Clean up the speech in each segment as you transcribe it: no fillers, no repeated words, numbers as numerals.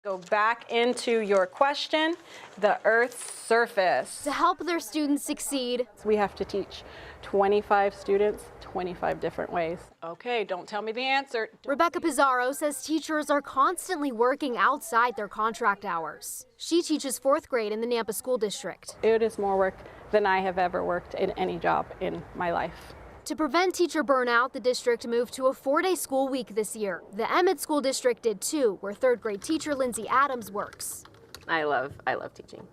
Go back into your question, the Earth's surface. To help their students succeed, We have to teach 25 students 25 different ways. Okay, don't tell me the answer. Rebecca Pizarro says teachers are constantly working outside their contract hours. She teaches 4th grade in the Nampa School District. It is more work than I have ever worked in any job in my life. To prevent teacher burnout, the district moved to a 4-day school week this year. The Emmett School District did too, where 3rd grade teacher Lindsay Adams works. I love teaching.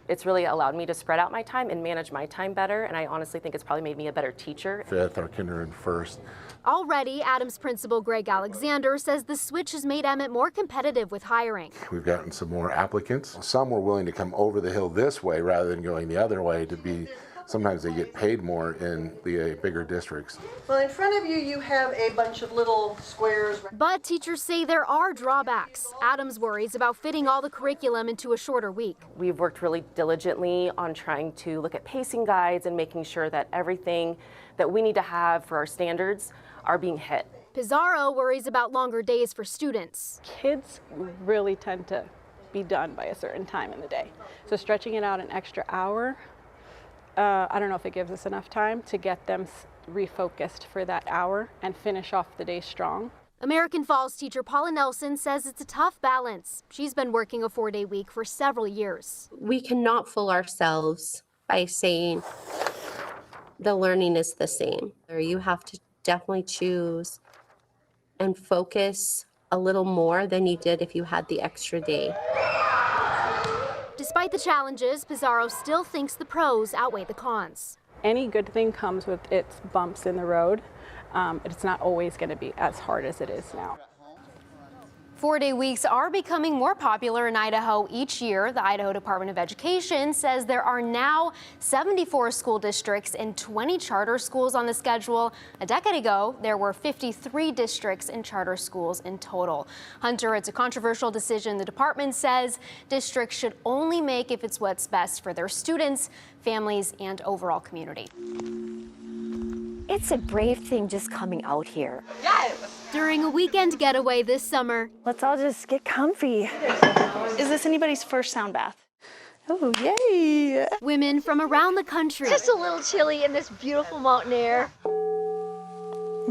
It's really allowed me to spread out my time and manage my time better, and I honestly think it's probably made me a better teacher. 5th or kindergarten 1st. Already, Adams principal Greg Alexander says the switch has made Emmett more competitive with hiring. We've gotten some more applicants. Some were willing to come over the hill this way rather than going the other way to be. Sometimes they get paid more in the bigger districts. Well, in front of you, you have a bunch of little squares. But teachers say there are drawbacks. Adams worries about fitting all the curriculum into a shorter week. We've worked really diligently on trying to look at pacing guides and making sure that everything that we need to have for our standards are being hit. Pizarro worries about longer days for students. Kids really tend to be done by a certain time in the day. So stretching it out an extra hour, I don't know if it gives us enough time to get them refocused for that hour and finish off the day strong. American Falls teacher Paula Nelson says it's a tough balance. She's been working a 4-day week for several years. We cannot fool ourselves by saying the learning is the same. You have to definitely choose and focus a little more than you did if you had the extra day. Despite the challenges, Pizarro still thinks the pros outweigh the cons. Any good thing comes with its bumps in the road. It's not always going to be as hard as it is now. 4-day weeks are becoming more popular in Idaho each year. The Idaho Department of Education says there are now 74 school districts and 20 charter schools on the schedule. A decade ago, there were 53 districts and charter schools in total. Hunter, it's a controversial decision. The department says districts should only make if it's what's best for their students, families, and overall community. It's a brave thing just coming out here. Yes! During a weekend getaway this summer. Let's all just get comfy. Is this anybody's first sound bath? Oh, yay! Women from around the country. Just a little chilly in this beautiful mountain air.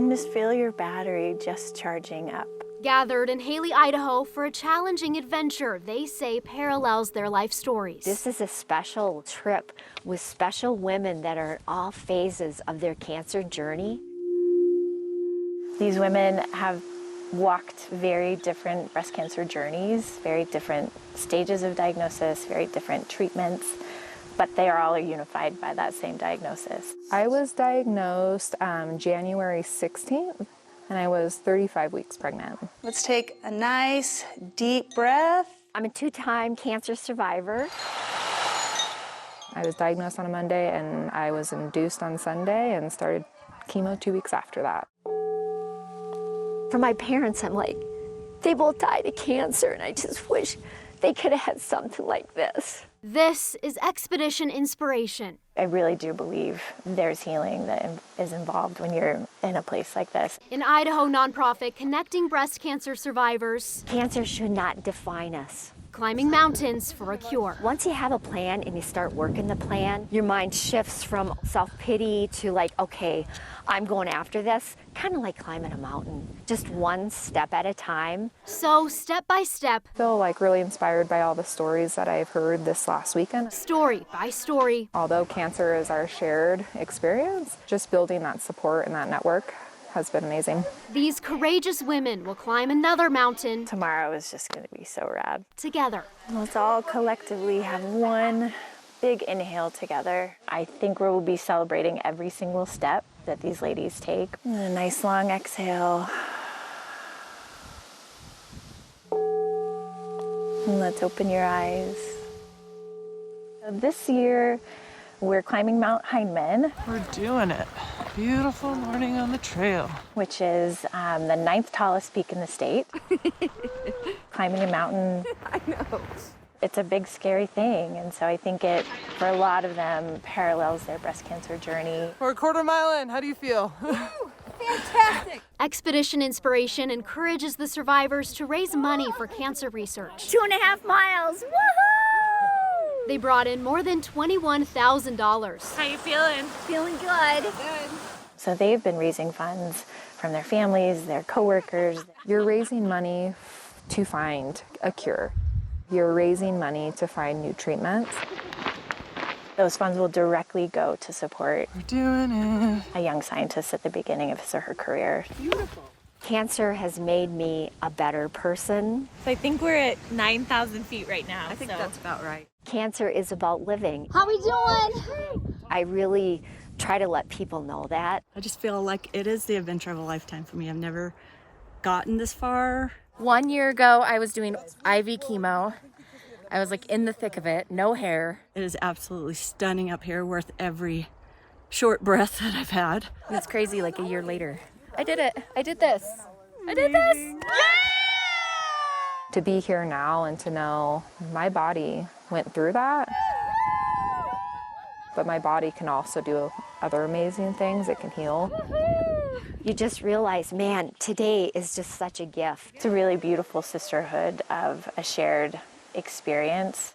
Just feel your battery just charging up. Gathered in Haley, Idaho for a challenging adventure they say parallels their life stories. This is a special trip with special women that are at all phases of their cancer journey. These women have walked very different breast cancer journeys, very different stages of diagnosis, very different treatments, but they are all unified by that same diagnosis. I was diagnosed January 16th. And I was 35 weeks pregnant. Let's take a nice deep breath. I'm a 2-time cancer survivor. I was diagnosed on a Monday and I was induced on Sunday and started chemo 2 weeks after that. For my parents, I'm like, they both died of cancer and I just wish they could have had something like this. This is Expedition Inspiration. I really do believe there's healing that is involved when you're in a place like this. An Idaho nonprofit connecting breast cancer survivors. Cancer should not define us. Climbing mountains for a cure. Once you have a plan and you start working the plan, your mind shifts from self-pity to like, okay, I'm going after this, kind of like climbing a mountain, just one step at a time. So step by step. I feel like really inspired by all the stories that I've heard this last weekend. Story by story. Although cancer is our shared experience, just building that support and that network has been amazing. These courageous women will climb another mountain. Tomorrow is just going to be so rad. Together. Let's all collectively have one big inhale together. I think we'll be celebrating every single step that these ladies take. And a nice long exhale. And let's open your eyes. This year, we're climbing Mount Heinemann. We're doing it. Beautiful morning on the trail. Which is the 9th tallest peak in the state. Climbing a mountain. I know. It's a big, scary thing. And so I think it, for a lot of them, parallels their breast cancer journey. We're a quarter mile in. How do you feel? Fantastic! Expedition Inspiration encourages the survivors to raise money for cancer research. 2.5 miles. Woohoo! They brought in more than $21,000. How you feeling? Feeling good. So they've been raising funds from their families, their coworkers. You're raising money to find a cure. You're raising money to find new treatments. Those funds will directly go to support We're doing it. a young scientist at the beginning of his or her career. Cancer has made me a better person. So I think we're at 9,000 feet right now. I think That's about right. Cancer is about living. How we doing? I really try to let people know that. I just feel like it is the adventure of a lifetime for me. I've never gotten this far. 1 year ago, I was doing IV chemo. I was like in the thick of it, no hair. It is absolutely stunning up here, worth every short breath that I've had. And it's crazy, like a year later. I did it. I did this. I did this. To be here now and to know my body went through that, but my body can also do other amazing things. It can heal. You just realize, man, today is just such a gift. It's a really beautiful sisterhood of a shared experience.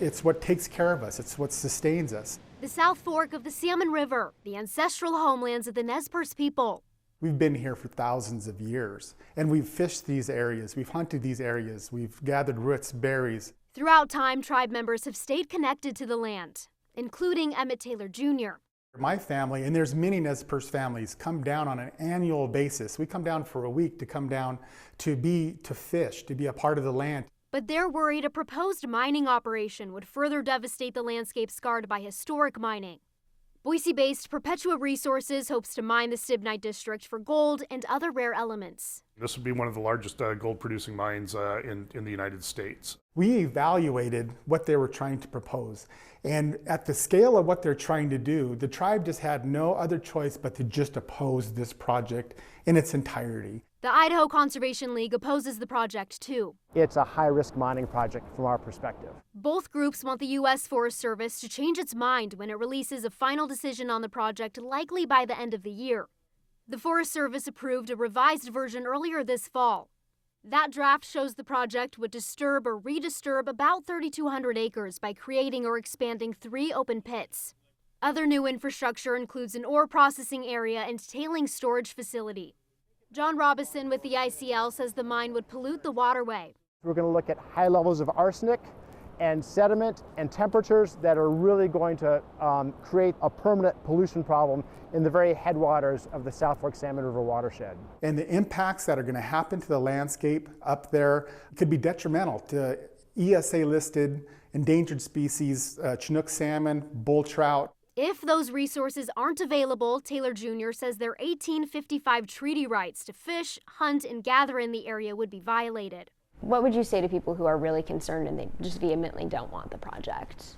It's what takes care of us. It's what sustains us. The South Fork of the Salmon River, the ancestral homelands of the Nez Perce people. We've been here for thousands of years, and we've fished these areas. We've hunted these areas. We've gathered roots, berries. Throughout time, tribe members have stayed connected to the land, including Emmett Taylor Jr. My family, and there's many Nez Perce families, come down on an annual basis. We come down for a week to come down to fish, to be a part of the land. But they're worried a proposed mining operation would further devastate the landscape scarred by historic mining. Boise-based Perpetua Resources hopes to mine the Stibnite district for gold and other rare elements. This would be one of the largest gold-producing mines in the United States. We evaluated what they were trying to propose, and at the scale of what they're trying to do, the tribe just had no other choice but to just oppose this project in its entirety. The Idaho Conservation League opposes the project too. It's a high-risk mining project from our perspective. Both groups want the U.S. Forest Service to change its mind when it releases a final decision on the project, likely by the end of the year. The Forest Service approved a revised version earlier this fall. That draft shows the project would disturb or redisturb about 3,200 acres by creating or expanding 3 open pits. Other new infrastructure includes an ore processing area and tailings storage facility. John Robison with the ICL says the mine would pollute the waterway. We're going to look at high levels of arsenic and sediment and temperatures that are really going to create a permanent pollution problem in the very headwaters of the South Fork Salmon River watershed. And the impacts that are going to happen to the landscape up there could be detrimental to ESA-listed endangered species, Chinook salmon, bull trout. If those resources aren't available, Taylor Jr. says their 1855 treaty rights to fish, hunt, and gather in the area would be violated. What would you say to people who are really concerned and they just vehemently don't want the project?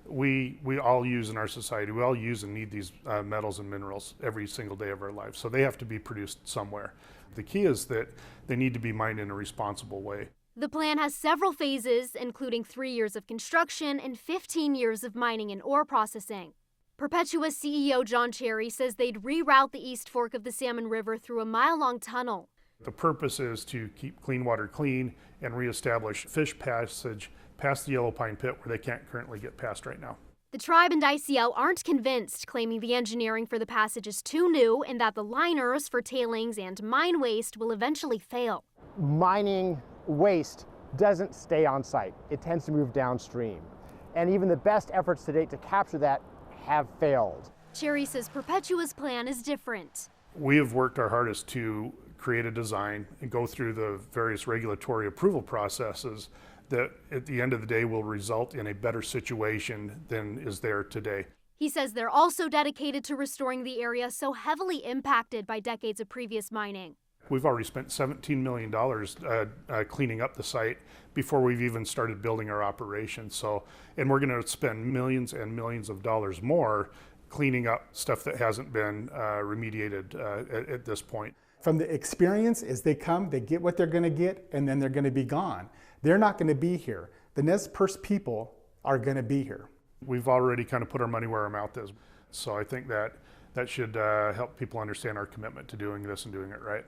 We all use in our society, we all use and need these metals and minerals every single day of our lives, so they have to be produced somewhere. The key is that they need to be mined in a responsible way. The plan has several phases, including 3 years of construction and 15 years of mining and ore processing. Perpetua CEO John Cherry says they'd reroute the East Fork of the Salmon River through a mile-long tunnel. The purpose is to keep clean water clean and reestablish fish passage past the Yellow Pine Pit where they can't currently get past right now. The tribe and ICL aren't convinced, claiming the engineering for the passage is too new and that the liners for tailings and mine waste will eventually fail. Mining waste doesn't stay on site. It tends to move downstream. And even the best efforts to date to capture that have failed. Cherry says Perpetua's plan is different. We have worked our hardest to create a design and go through the various regulatory approval processes that at the end of the day will result in a better situation than is there today. He says they're also dedicated to restoring the area so heavily impacted by decades of previous mining. We've already spent $17 million cleaning up the site before we've even started building our operation. And we're going to spend millions and millions of dollars more cleaning up stuff that hasn't been remediated at this point. From the experience, as they come, they get what they're going to get, and then they're going to be gone. They're not going to be here. The Nez Perce people are going to be here. We've already kind of put our money where our mouth is. So I think that should help people understand our commitment to doing this and doing it right.